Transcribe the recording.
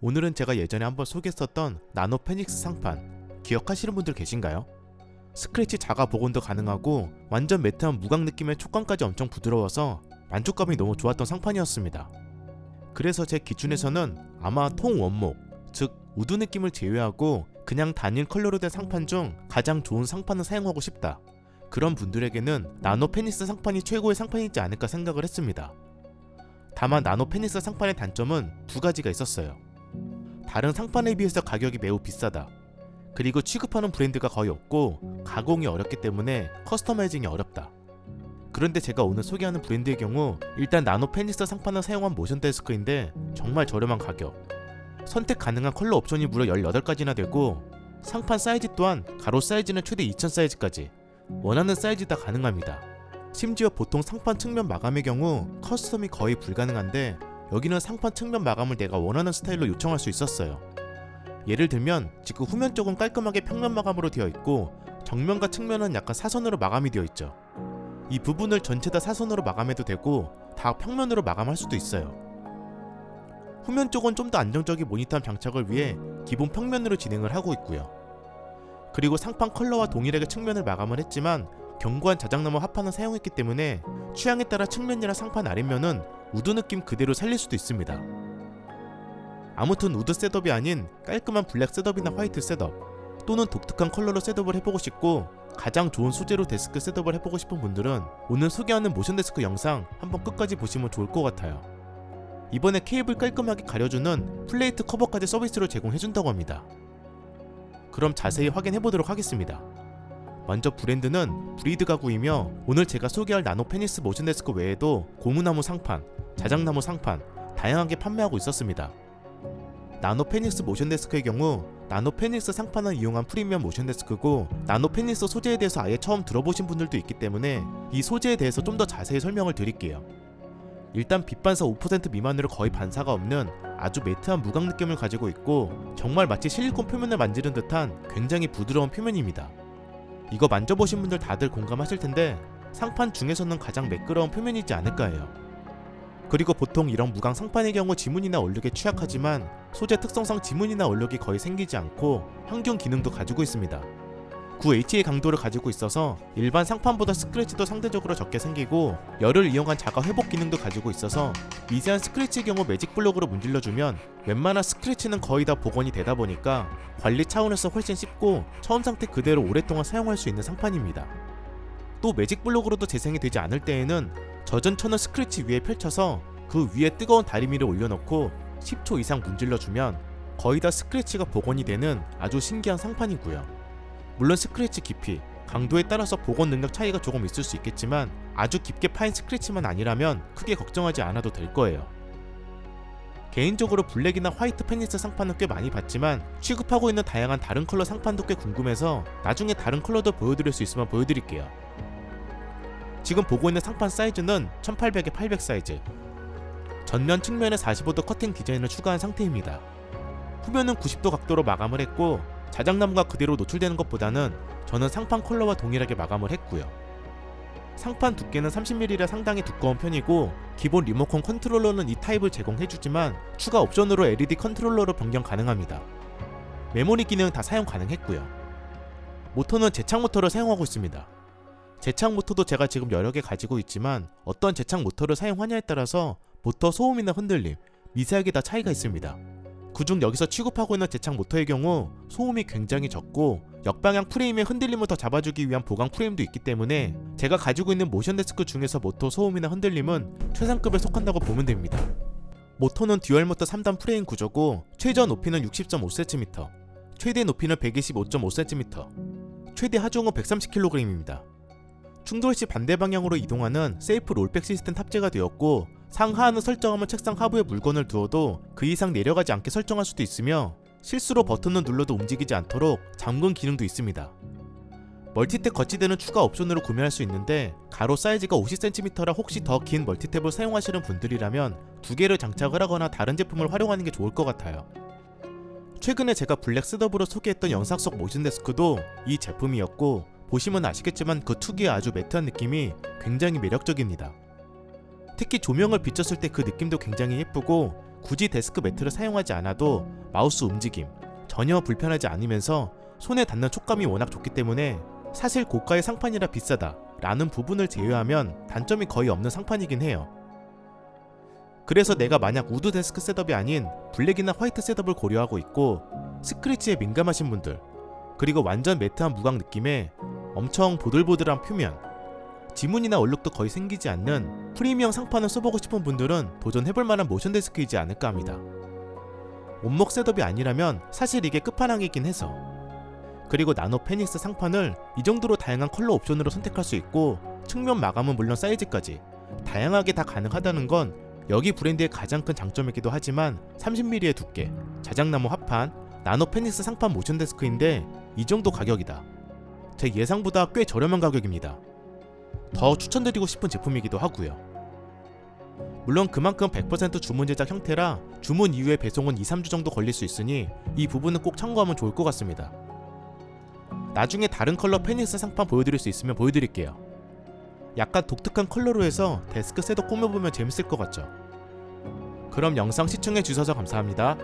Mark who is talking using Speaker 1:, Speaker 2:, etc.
Speaker 1: 오늘은 제가 예전에 한번 소개했었던 나노 페닉스 상판 기억하시는 분들 계신가요? 스크래치 자가 복원도 가능하고 완전 매트한 무광 느낌의 촉감까지 엄청 부드러워서 만족감이 너무 좋았던 상판이었습니다. 그래서 제 기준에서는 아마 통 원목, 즉 우드 느낌을 제외하고 그냥 단일 컬러로 된 상판 중 가장 좋은 상판을 사용하고 싶다, 그런 분들에게는 나노 페닉스 상판이 최고의 상판이지 않을까 생각을 했습니다. 다만 나노 페닉스 상판의 단점은 두 가지가 있었어요. 다른 상판에 비해서 가격이 매우 비싸다, 그리고 취급하는 브랜드가 거의 없고 가공이 어렵기 때문에 커스터마이징이 어렵다. 그런데 제가 오늘 소개하는 브랜드의 경우 일단 나노 페닉스 상판을 사용한 모션 데스크인데 정말 저렴한 가격, 선택 가능한 컬러 옵션이 무려 18가지나 되고 상판 사이즈 또한 가로 사이즈는 최대 2000 사이즈까지 원하는 사이즈 다 가능합니다. 심지어 보통 상판 측면 마감의 경우 커스텀이 거의 불가능한데 여기는 상판 측면 마감을 내가 원하는 스타일로 요청할 수 있었어요. 예를 들면 지금 후면 쪽은 깔끔하게 평면 마감으로 되어 있고 정면과 측면은 약간 사선으로 마감이 되어 있죠. 이 부분을 전체 다 사선으로 마감해도 되고 다 평면으로 마감할 수도 있어요. 후면 쪽은 좀 더 안정적인 모니터한 장착을 위해 기본 평면으로 진행을 하고 있고요. 그리고 상판 컬러와 동일하게 측면을 마감을 했지만 견고한 자작나무 합판을 사용했기 때문에 취향에 따라 측면이나 상판 아랫면은 우드 느낌 그대로 살릴 수도 있습니다. 아무튼 우드 셋업이 아닌 깔끔한 블랙 셋업이나 화이트 셋업 또는 독특한 컬러로 셋업을 해보고 싶고 가장 좋은 소재로 데스크 셋업을 해보고 싶은 분들은 오늘 소개하는 모션 데스크 영상 한번 끝까지 보시면 좋을 것 같아요. 이번에 케이블 깔끔하게 가려주는 플레이트 커버까지 서비스로 제공해준다고 합니다. 그럼 자세히 확인해보도록 하겠습니다. 먼저 브랜드는 브리드 가구이며 오늘 제가 소개할 나노 페닉스 모션 데스크 외에도 고무나무 상판, 자작나무 상판 다양하게 판매하고 있었습니다. 나노 페닉스 모션 데스크의 경우 나노 페닉스 상판을 이용한 프리미엄 모션 데스크고 나노 페닉스 소재에 대해서 아예 처음 들어보신 분들도 있기 때문에 이 소재에 대해서 좀 더 자세히 설명을 드릴게요. 일단 빛반사 5% 미만으로 거의 반사가 없는 아주 매트한 무광 느낌을 가지고 있고 정말 마치 실리콘 표면을 만지는 듯한 굉장히 부드러운 표면입니다. 이거 만져보신 분들 다들 공감하실 텐데 상판 중에서는 가장 매끄러운 표면이지 않을까 해요. 그리고 보통 이런 무광 상판의 경우 지문이나 얼룩에 취약하지만 소재 특성상 지문이나 얼룩이 거의 생기지 않고 항균 기능도 가지고 있습니다. 9HA 강도를 가지고 있어서 일반 상판보다 스크래치도 상대적으로 적게 생기고 열을 이용한 자가 회복 기능도 가지고 있어서 미세한 스크래치의 경우 매직 블록으로 문질러주면 웬만한 스크래치는 거의 다 복원이 되다 보니까 관리 차원에서 훨씬 쉽고 처음 상태 그대로 오랫동안 사용할 수 있는 상판입니다. 또 매직 블록으로도 재생이 되지 않을 때에는 젖은 천을 스크래치 위에 펼쳐서 그 위에 뜨거운 다리미를 올려놓고 10초 이상 문질러주면 거의 다 스크래치가 복원이 되는 아주 신기한 상판이고요. 물론 스크래치 깊이, 강도에 따라서 복원 능력 차이가 조금 있을 수 있겠지만 아주 깊게 파인 스크래치만 아니라면 크게 걱정하지 않아도 될 거예요. 개인적으로 블랙이나 화이트 페닉스 상판은 꽤 많이 봤지만 취급하고 있는 다양한 다른 컬러 상판도 꽤 궁금해서 나중에 다른 컬러도 보여드릴 수 있으면 보여드릴게요. 지금 보고 있는 상판 사이즈는 1800에 800 사이즈, 전면 측면에 45도 커팅 디자인을 추가한 상태입니다. 후면은 90도 각도로 마감을 했고 자작나무가 그대로 노출되는 것보다는 저는 상판 컬러와 동일하게 마감을 했고요. 상판 두께는 30mm라 상당히 두꺼운 편이고 기본 리모컨 컨트롤러는 이 타입을 제공해주지만 추가 옵션으로 LED 컨트롤러로 변경 가능합니다. 메모리 기능 다 사용 가능했고요. 모터는 제착 모터를 사용하고 있습니다. 제착 모터도 제가 지금 여러 개 가지고 있지만 어떤 제착 모터를 사용하냐에 따라서 모터 소음이나 흔들림, 미세하게 다 차이가 있습니다. 그중 여기서 취급하고 있는 제착 모터의 경우 소음이 굉장히 적고 역방향 프레임의 흔들림을 더 잡아주기 위한 보강 프레임도 있기 때문에 제가 가지고 있는 모션 데스크 중에서 모터 소음이나 흔들림은 최상급에 속한다고 보면 됩니다. 모터는 듀얼 모터 3단 프레임 구조고 최저 높이는 60.5cm, 최대 높이는 125.5cm, 최대 하중은 130kg입니다. 충돌 시 반대 방향으로 이동하는 세이프 롤백 시스템 탑재가 되었고 상하하는 설정하면 책상 하부에 물건을 두어도 그 이상 내려가지 않게 설정할 수도 있으며 실수로 버튼을 눌러도 움직이지 않도록 잠금 기능도 있습니다. 멀티탭 거치대는 추가 옵션으로 구매할 수 있는데 가로 사이즈가 50cm라 혹시 더 긴 멀티탭을 사용하시는 분들이라면 두 개를 장착을 하거나 다른 제품을 활용하는 게 좋을 것 같아요. 최근에 제가 블랙 셋업으로 소개했던 영상 속 모션 데스크도 이 제품이었고 보시면 아시겠지만 그 특유의 아주 매트한 느낌이 굉장히 매력적입니다. 특히 조명을 비쳤을 때 그 느낌도 굉장히 예쁘고 굳이 데스크 매트를 사용하지 않아도 마우스 움직임 전혀 불편하지 않으면서 손에 닿는 촉감이 워낙 좋기 때문에 사실 고가의 상판이라 비싸다 라는 부분을 제외하면 단점이 거의 없는 상판이긴 해요. 그래서 내가 만약 우드 데스크 셋업이 아닌 블랙이나 화이트 셋업을 고려하고 있고 스크래치에 민감하신 분들, 그리고 완전 매트한 무광 느낌에 엄청 보들보들한 표면, 지문이나 얼룩도 거의 생기지 않는 프리미엄 상판을 써보고 싶은 분들은 도전해볼 만한 모션 데스크이지 않을까 합니다. 원목 셋업이 아니라면 사실 이게 끝판왕이긴 해서. 그리고 나노 페닉스 상판을 이 정도로 다양한 컬러 옵션으로 선택할 수 있고 측면 마감은 물론 사이즈까지 다양하게 다 가능하다는 건 여기 브랜드의 가장 큰 장점이기도 하지만 30mm의 두께, 자작나무 합판, 나노 페닉스 상판 모션 데스크인데 이 정도 가격이다. 제 예상보다 꽤 저렴한 가격입니다. 더 추천드리고 싶은 제품이기도 하고요. 물론 그만큼 100% 주문 제작 형태라 주문 이후에 배송은 2-3주 정도 걸릴 수 있으니 이 부분은 꼭 참고하면 좋을 것 같습니다. 나중에 다른 컬러 페닉스 상판 보여드릴 수 있으면 보여드릴게요. 약간 독특한 컬러로 해서 데스크 셋업 꾸며보면 재밌을 것 같죠? 그럼 영상 시청해주셔서 감사합니다.